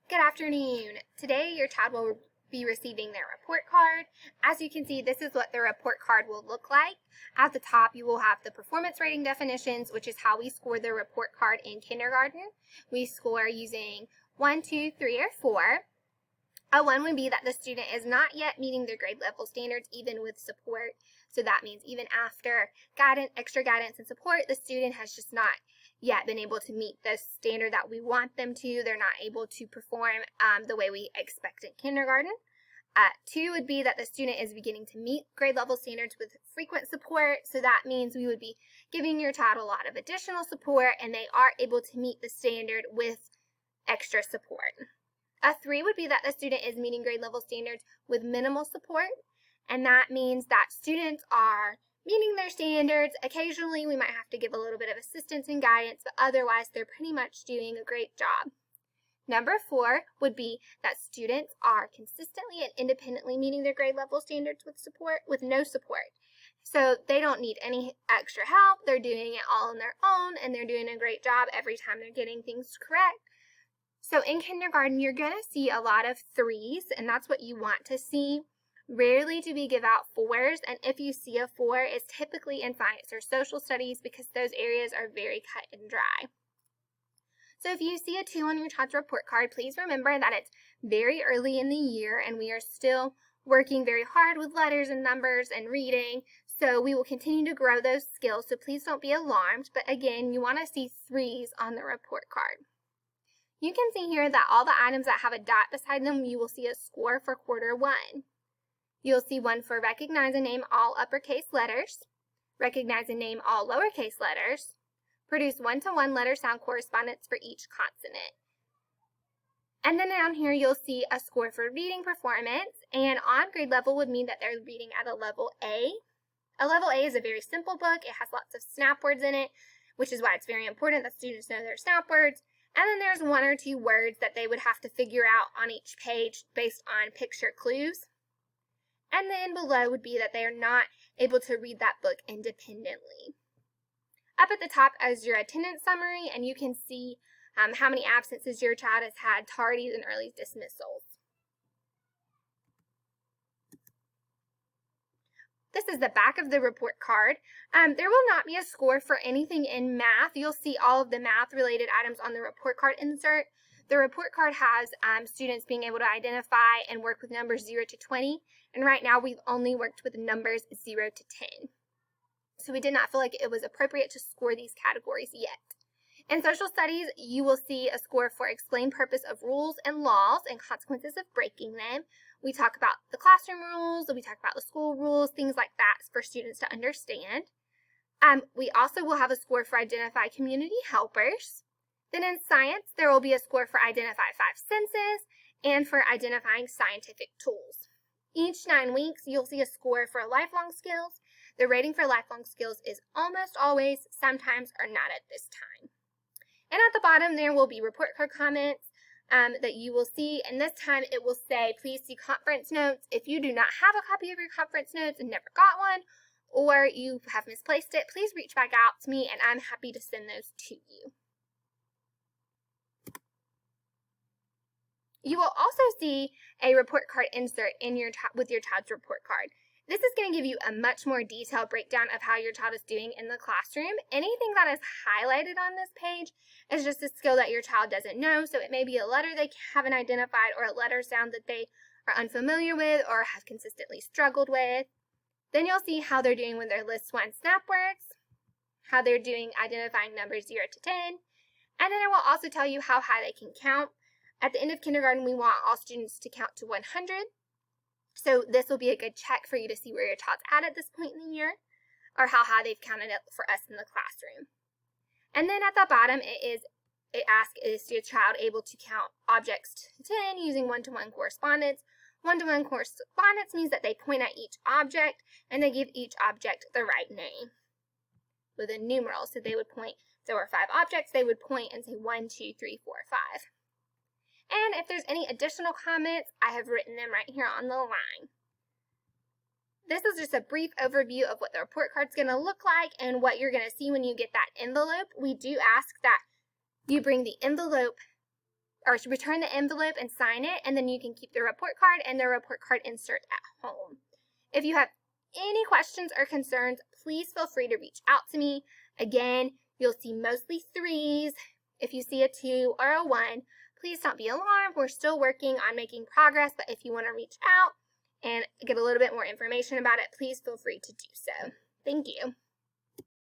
Good afternoon. Today your child will be receiving their report card. As you can see, this is what the report card will look like. At the top, you will have the performance rating definitions, which is how we score the report card in kindergarten. We score using 1, 2, 3, or 4. A 1 would be that the student is not yet meeting their grade level standards, even with support. So that means even after guidance, extra guidance and support, the student has just not yet been able to meet the standard that we want them to. They're not able to perform the way we expect in kindergarten. 2 would be that the student is beginning to meet grade level standards with frequent support. So that means we would be giving your child a lot of additional support and they are able to meet the standard with extra support. A 3 would be that the student is meeting grade level standards with minimal support, and that means that students are meeting their standards. Occasionally we might have to give a little bit of assistance and guidance, but otherwise they're pretty much doing a great job. Number 4 would be that students are consistently and independently meeting their grade level standards with no support. So they don't need any extra help. They're doing it all on their own, and they're doing a great job every time they're getting things correct. So in kindergarten, you're going to see a lot of 3s, and that's what you want to see. Rarely do we give out 4s, and if you see a 4, it's typically in science or social studies because those areas are very cut and dry. So if you see a 2 on your child's report card, please remember that it's very early in the year and we are still working very hard with letters and numbers and reading. So we will continue to grow those skills, so please don't be alarmed. But again, you want to see 3s on the report card. You can see here that all the items that have a dot beside them, you will see a score for quarter 1. You'll see one for recognize and name all uppercase letters, recognize and name all lowercase letters, produce one-to-one letter sound correspondence for each consonant. And then down here you'll see a score for reading performance, and on grade level would mean that they're reading at a level A. A level A is a very simple book. It has lots of snap words in it, which is why it's very important that students know their snap words. And then there's 1 or 2 words that they would have to figure out on each page based on picture clues. And then below would be that they are not able to read that book independently. Up at the top is your attendance summary, and you can see how many absences your child has had, tardies and early dismissals. This is the back of the report card. There will not be a score for anything in math. You'll see all of the math-related items on the report card insert. The report card has students being able to identify and work with numbers 0 to 20, and right now we've only worked with numbers 0 to 10. So we did not feel like it was appropriate to score these categories yet. In social studies, you will see a score for explain purpose of rules and laws and consequences of breaking them. We talk about the classroom rules, we talk about the school rules, things like that for students to understand. We also will have a score for identify community helpers. Then in science, there will be a score for identify 5 senses and for identifying scientific tools. Each 9 weeks, you'll see a score for lifelong skills. The rating for lifelong skills is almost always, sometimes, or not at this time. And at the bottom, there will be report card comments that you will see, and this time it will say, please see conference notes. If you do not have a copy of your conference notes and never got one, or you have misplaced it, please reach back out to me, and I'm happy to send those to you. You will also see a report card insert in with your child's report card. This is going to give you a much more detailed breakdown of how your child is doing in the classroom. Anything that is highlighted on this page is just a skill that your child doesn't know. So it may be a letter they haven't identified or a letter sound that they are unfamiliar with or have consistently struggled with. Then you'll see how they're doing with their list 1 snap words, how they're doing identifying numbers 0 to 10, and then it will also tell you how high they can count. At the end of kindergarten, we want all students to count to 100. So this will be a good check for you to see where your child's at this point in the year, or how high they've counted it for us in the classroom. And then at the bottom, it asks, is your child able to count objects to 10 using one-to-one correspondence? One-to-one correspondence means that they point at each object, and they give each object the right name with a numeral. So they would point, if there were 5 objects, they would point and say 1, 2, 3, 4, 5. And if there's any additional comments, I have written them right here on the line. This is just a brief overview of what the report card's going to look like and what you're going to see when you get that envelope. We do ask that you bring the envelope or return the envelope and sign it, and then you can keep the report card and the report card insert at home. If you have any questions or concerns, please feel free to reach out to me. Again, you'll see mostly 3s. If you see a 2 or a 1, please don't be alarmed. We're still working on making progress, but if you want to reach out and get a little bit more information about it, please feel free to do so. Thank you.